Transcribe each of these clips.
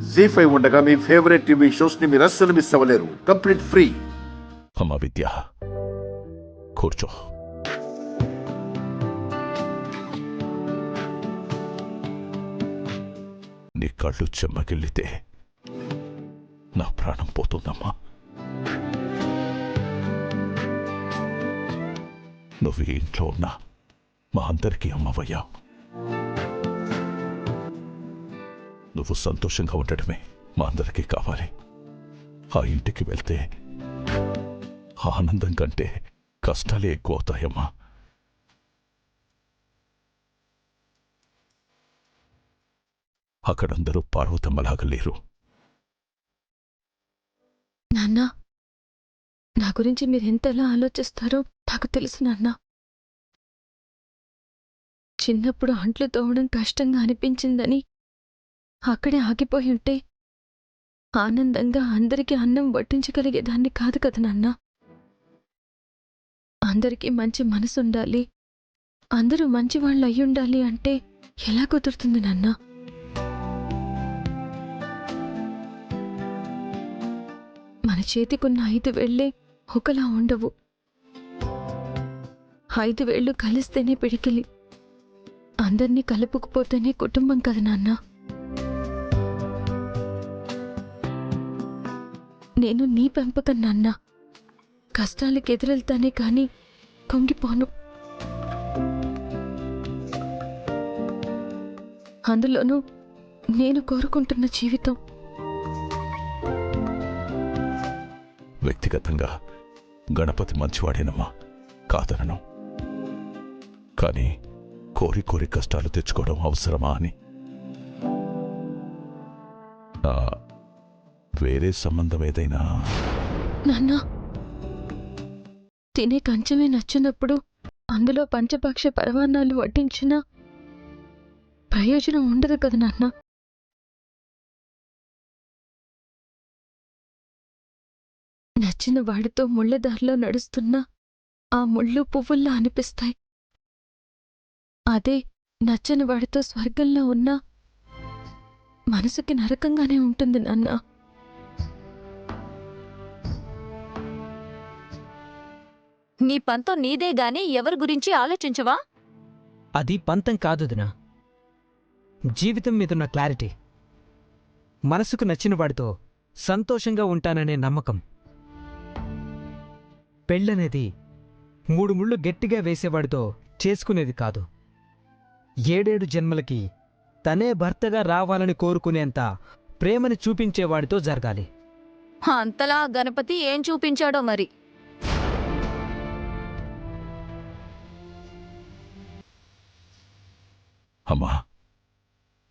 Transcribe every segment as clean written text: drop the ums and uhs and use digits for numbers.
జీ5 ఉండగా మీ favourite TV shows ని మీరు అస్సలు మిస్ అవ్వలేరు. Complete free. అమ్మా విద్య, కూర్చో. నీ కళ్ళు చెమ్మగిల్లితే నా ప్రాణం పోతుందమ్మా. నువ్వు ఈ ఇంట్లో ఉన్నా మా అందరికీ అమ్మవయ్యా. నువ్వు సంతోషంగా ఉండటమే మా అందరికీ కావాలి. ఆ ఇంటికి వెళ్తే ఆనందం కంటే కష్టాలే ఎక్కువ అవుతాయమ్మా. అక్కడందరూ పార్వతమ్మలాగా లేరు. నాన్నా, నా గురించి మీరు ఎంతలా ఆలోచిస్తారో నాకు తెలుసు నాన్నా. చిన్నప్పుడు అంట్లు తోవడం కష్టంగా అనిపించిందని అక్కడే ఆగిపోయి ఉంటే ఆనందంగా అందరికీ అన్నం వడ్డించగలిగేదాన్ని కాదు కదా నాన్నా. అందరికీ మంచి మనసుండాలి, అందరూ మంచివాళ్ళు అయ్యుండాలి అంటే ఎలా కుదురుతుంది నాన్నా? మన చేతికున్న 5 వేళ్లే ఒకలా ఉండవు. 5 వేళ్లు కలిస్తేనే పిడికిలి. అందర్నీ కలుపుకుపోతేనే కుటుంబం కదా నాన్నా. నేను నీ పెంపకం నాన్నా. కష్టాలకు ఎదురెళ్తానే కాని కొంగిపోను. అందులోనూ నేను కోరుకుంటున్న జీవితం. వ్యక్తిగతంగా గణపతి మంచివాడేనమ్మా, కాదనను. కానీ కోరి కోరి కష్టాలు తెచ్చుకోవడం అవసరమా అని వేరే సంబంధం ఏదైనా? నాన్నా, తినే కంచమే నచ్చినప్పుడు అందులో పంచపక్ష పరవాన్నాలు వడ్డించినా ప్రయోజనం ఉండదు కదా నాన్న. నచ్చిన వాడితో ముళ్ళదారిలో నడుస్తున్నా ఆ ముళ్ళు పువ్వుల్లా అనిపిస్తాయి. అదే నచ్చని వాడితో స్వర్గంలో ఉన్నా మనసుకి నరకంగానే ఉంటుంది నాన్న. నీ పంతం నీదే గాని ఎవరి గురించి ఆలోచించవా? అది పంతం కాదు దినా, జీవితం మీదున్న క్లారిటీ. మనసుకు నచ్చిన వాడితో సంతోషంగా ఉంటాననే నమ్మకం. పెళ్ళనేది 3 ముళ్ళు గట్టిగా వేసేవాడితో చేసుకునేది కాదు. 7 జన్మలకి తనే భర్తగా రావాలని కోరుకునేంత ప్రేమని చూపించేవాడితో జరగాలి. అంతలా గణపతి ఏం చూపించాడో మరి. అమ్మా,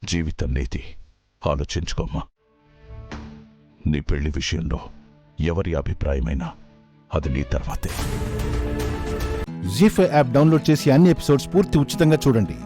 జీవితం నీది, ఆలోచించుకోమ్మా. నీ పెళ్లి విషయంలో ఎవరి అభిప్రాయమైనా అది నీ తర్వాతే. జీ5 యాప్ డౌన్లోడ్ చేసి అన్ని ఎపిసోడ్స్ పూర్తి ఉచితంగా చూడండి.